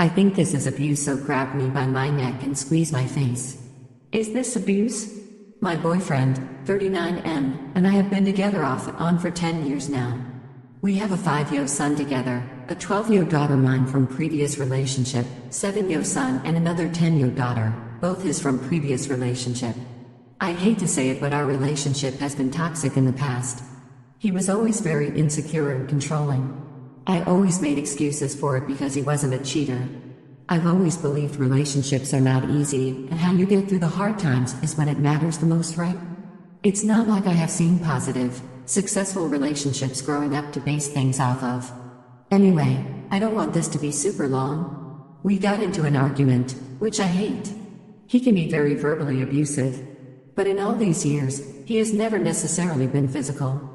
I think this is abuse, so grab me by my neck and squeeze my face. Is this abuse? My boyfriend, 39M, and I have been together off and on for 10 years now. We have a 5-year son together, a 12-year daughter mine from previous relationship, 7-year son and another 10-year daughter, both his from previous relationship. I hate to say it, but our relationship has been toxic in the past. He was always very insecure and controlling. I always made excuses for it because he wasn't a cheater. I've always believed relationships are not easy, and how you get through the hard times is when it matters the most, right? It's not like I have seen positive, successful relationships growing up to base things off of. Anyway, I don't want this to be super long. We got into an argument, which I hate. He can be very verbally abusive. But in all these years, he has never necessarily been physical.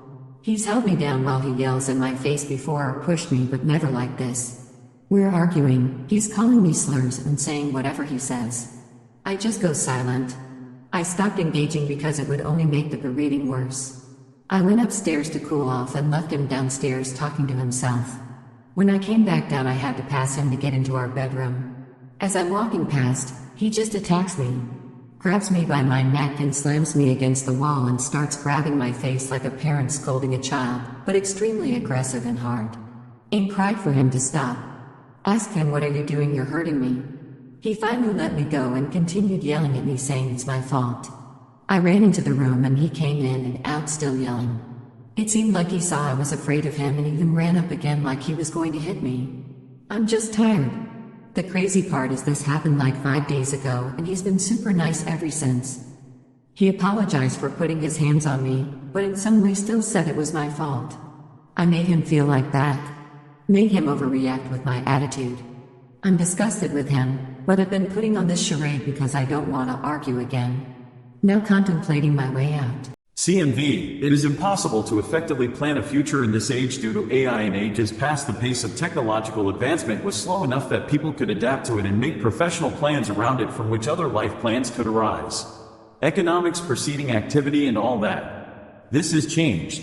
He's held me down while he yells in my face before or pushed me, but never like this. We're arguing, he's calling me slurs and saying whatever he says. I just go silent. I stopped engaging because it would only make the berating worse. I went upstairs to cool off and left him downstairs talking to himself. When I came back down, I had to pass him to get into our bedroom. As I'm walking past, he just attacks me. Grabs me by my neck and slams me against the wall and starts grabbing my face like a parent scolding a child, but extremely aggressive and hard. In cried for him to stop. Asked him, "What are you doing? You're hurting me." He finally let me go and continued yelling at me, saying it's my fault. I ran into the room and he came in and out still yelling. It seemed like he saw I was afraid of him and even ran up again like he was going to hit me. I'm just tired. The crazy part is this happened like 5 days ago and he's been super nice ever since. He apologized for putting his hands on me, but in some way still said it was my fault. I made him feel like that. Made him overreact with my attitude. I'm disgusted with him, but I've been putting on this charade because I don't want to argue again. Now contemplating my way out. CMV, it is impossible to effectively plan a future in this age due to AI, and ages past the pace of technological advancement was slow enough that people could adapt to it and make professional plans around it from which other life plans could arise. Economics preceding activity and all that. This has changed.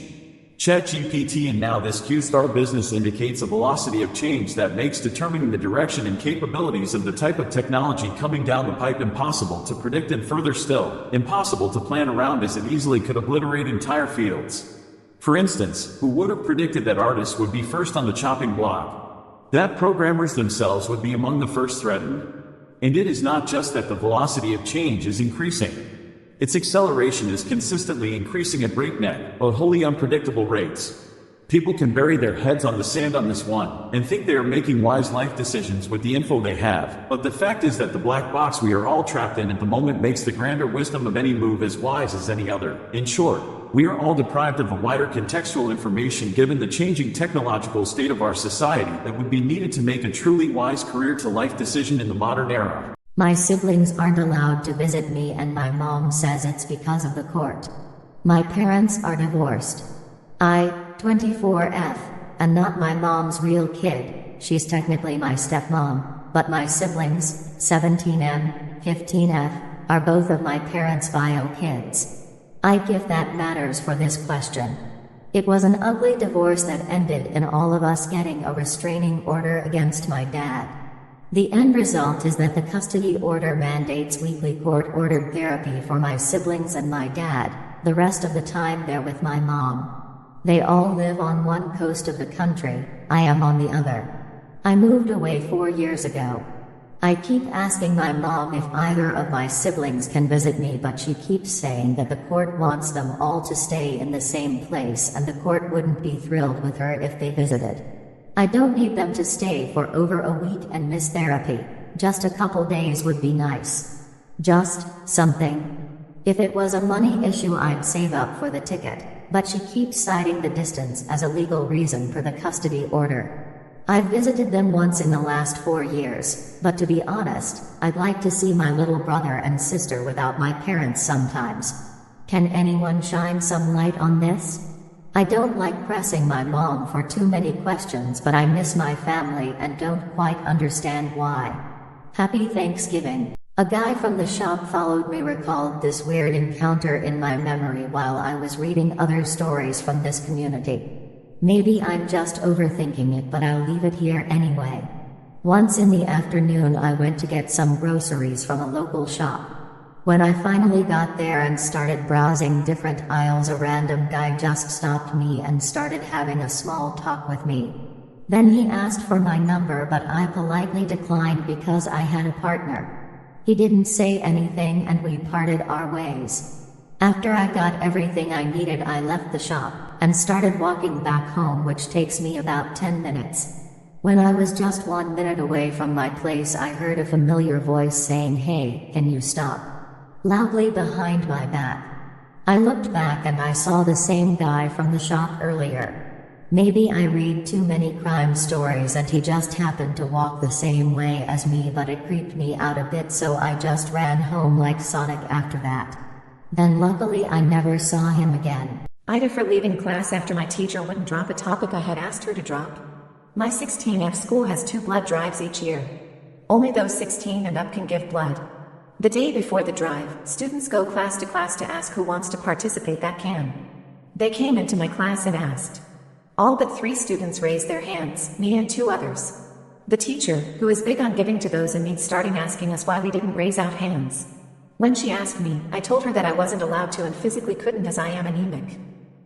ChatGPT and now this Q-star business indicates a velocity of change that makes determining the direction and capabilities of the type of technology coming down the pipe impossible to predict, and further still, impossible to plan around, as it easily could obliterate entire fields. For instance, who would have predicted that artists would be first on the chopping block? That programmers themselves would be among the first threatened? And it is not just that the velocity of change is increasing. Its acceleration is consistently increasing at breakneck, but wholly unpredictable rates. People can bury their heads on the sand on this one, and think they are making wise life decisions with the info they have, but the fact is that the black box we are all trapped in at the moment makes the grander wisdom of any move as wise as any other. In short, we are all deprived of a wider contextual information given the changing technological state of our society that would be needed to make a truly wise career-to-life decision in the modern era. My siblings aren't allowed to visit me and my mom says it's because of the court. My parents are divorced. I, 24F, am not my mom's real kid. She's technically my stepmom, but my siblings, 17M, 15F, are both of my parents' bio kids. I give that matters for this question. It was an ugly divorce that ended in all of us getting a restraining order against my dad. The end result is that the custody order mandates weekly court-ordered therapy for my siblings and my dad. The rest of the time they're with my mom. They all live on one coast of the country, I am on the other. I moved away 4 years ago. I keep asking my mom if either of my siblings can visit me, but she keeps saying that the court wants them all to stay in the same place and the court wouldn't be thrilled with her if they visited. I don't need them to stay for over a week and miss therapy. Just a couple days would be nice. Just something. If it was a money issue, I'd save up for the ticket, but she keeps citing the distance as a legal reason for the custody order. I've visited them once in the last 4 years, but to be honest, I'd like to see my little brother and sister without my parents sometimes. Can anyone shine some light on this? I don't like pressing my mom for too many questions, but I miss my family and don't quite understand why. Happy Thanksgiving. A guy from the shop followed me, recalled this weird encounter in my memory while I was reading other stories from this community. Maybe I'm just overthinking it, but I'll leave it here anyway. Once in the afternoon I went to get some groceries from a local shop. When I finally got there and started browsing different aisles, a random guy just stopped me and started having a small talk with me. Then he asked for my number, but I politely declined because I had a partner. He didn't say anything and we parted our ways. After I got everything I needed, I left the shop and started walking back home, which takes me about 10 minutes. When I was just 1 minute away from my place, I heard a familiar voice saying, "Hey, can you stop?" loudly behind my back. I looked back and I saw the same guy from the shop earlier. Maybe I read too many crime stories and he just happened to walk the same way as me, but it creeped me out a bit, so I just ran home like Sonic after that. Then luckily I never saw him again. Ida for leaving class after my teacher wouldn't drop a topic I had asked her to drop. My 16F school has 2 blood drives each year. Only those 16 and up can give blood. The day before the drive, students go class to ask who wants to participate that can. They came into my class and asked. All but 3 students raised their hands, me and 2 others. The teacher, who is big on giving to those in need, started asking us why we didn't raise our hands. When she asked me, I told her that I wasn't allowed to and physically couldn't as I am anemic.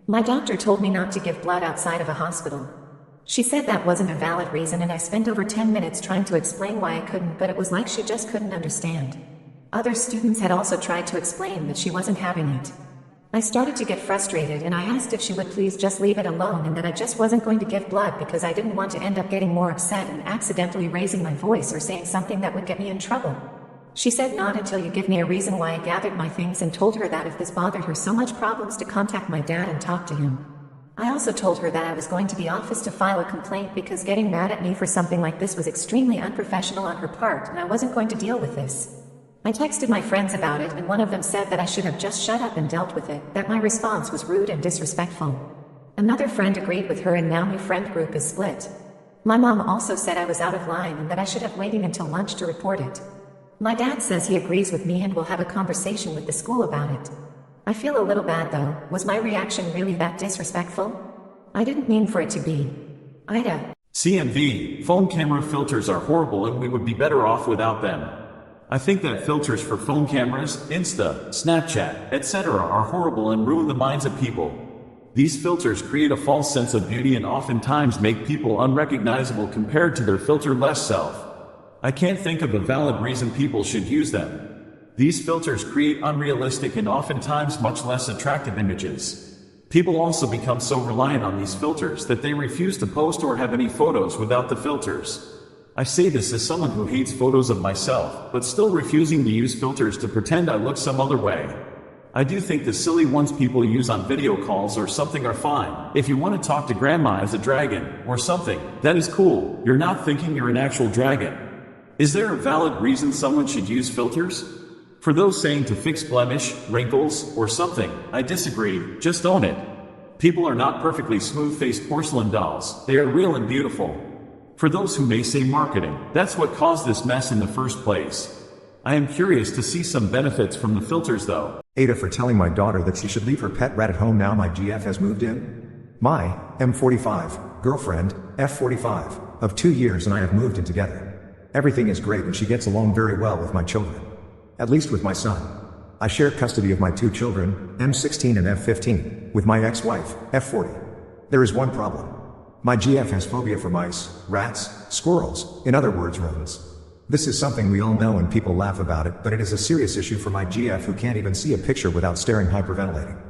My doctor told me not to give blood outside of a hospital. She said that wasn't a valid reason, and I spent over 10 minutes trying to explain why I couldn't, but it was like she just couldn't understand. Other students had also tried to explain that she wasn't having it. I started to get frustrated and I asked if she would please just leave it alone and that I just wasn't going to give blood because I didn't want to end up getting more upset and accidentally raising my voice or saying something that would get me in trouble. She said not until you give me a reason why. I gathered my things and told her that if this bothered her so much problems to contact my dad and talk to him. I also told her that I was going to the office to file a complaint because getting mad at me for something like this was extremely unprofessional on her part and I wasn't going to deal with this. I texted my friends about it and one of them said that I should have just shut up and dealt with it, that my response was rude and disrespectful. Another friend agreed with her and now my friend group is split. My mom also said I was out of line and that I should have waited until lunch to report it. My dad says he agrees with me and will have a conversation with the school about it. I feel a little bad though. Was my reaction really that disrespectful? I didn't mean for it to be. Ida. CMV, phone camera filters are horrible and we would be better off without them. I think that filters for phone cameras, Insta, Snapchat, etc. are horrible and ruin the minds of people. These filters create a false sense of beauty and oftentimes make people unrecognizable compared to their filter-less self. I can't think of a valid reason people should use them. These filters create unrealistic and oftentimes much less attractive images. People also become so reliant on these filters that they refuse to post or have any photos without the filters. I say this as someone who hates photos of myself, but still refusing to use filters to pretend I look some other way. I do think the silly ones people use on video calls or something are fine. If you want to talk to grandma as a dragon, or something, that is cool. You're not thinking you're an actual dragon. Is there a valid reason someone should use filters? For those saying to fix blemish, wrinkles, or something, I disagree. Just own it. People are not perfectly smooth-faced porcelain dolls. They are real and beautiful. For those who may say marketing, that's what caused this mess in the first place. I am curious to see some benefits from the filters though. Ada for telling my daughter that she should leave her pet rat at home now my GF has moved in. My M45 girlfriend, F45, of 2 years and I have moved in together. Everything is great and she gets along very well with my children. At least with my son. I share custody of my 2 children, M16 and F15, with my ex-wife, F40. There is one problem. My GF has phobia for mice, rats, squirrels, in other words rodents. This is something we all know and people laugh about it, but it is a serious issue for my GF who can't even see a picture without staring hyperventilating.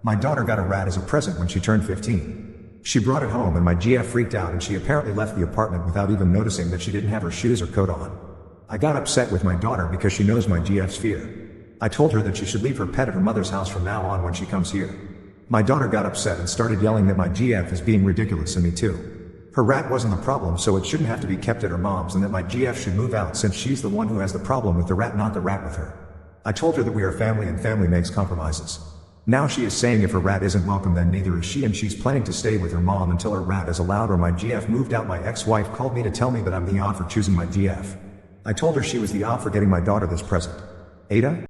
My daughter got a rat as a present when she turned 15. She brought it home and my GF freaked out and she apparently left the apartment without even noticing that she didn't have her shoes or coat on. I got upset with my daughter because she knows my GF's fear. I told her that she should leave her pet at her mother's house from now on when she comes here. My daughter got upset and started yelling that my GF is being ridiculous and me too. Her rat wasn't the problem, so it shouldn't have to be kept at her mom's and that my GF should move out since she's the one who has the problem with the rat, not the rat with her. I told her that we are family and family makes compromises. Now she is saying if her rat isn't welcome then neither is she and she's planning to stay with her mom until her rat is allowed or my GF moved out. My ex-wife called me to tell me that I'm the odd for choosing my GF. I told her she was the odd for getting my daughter this present. Ada?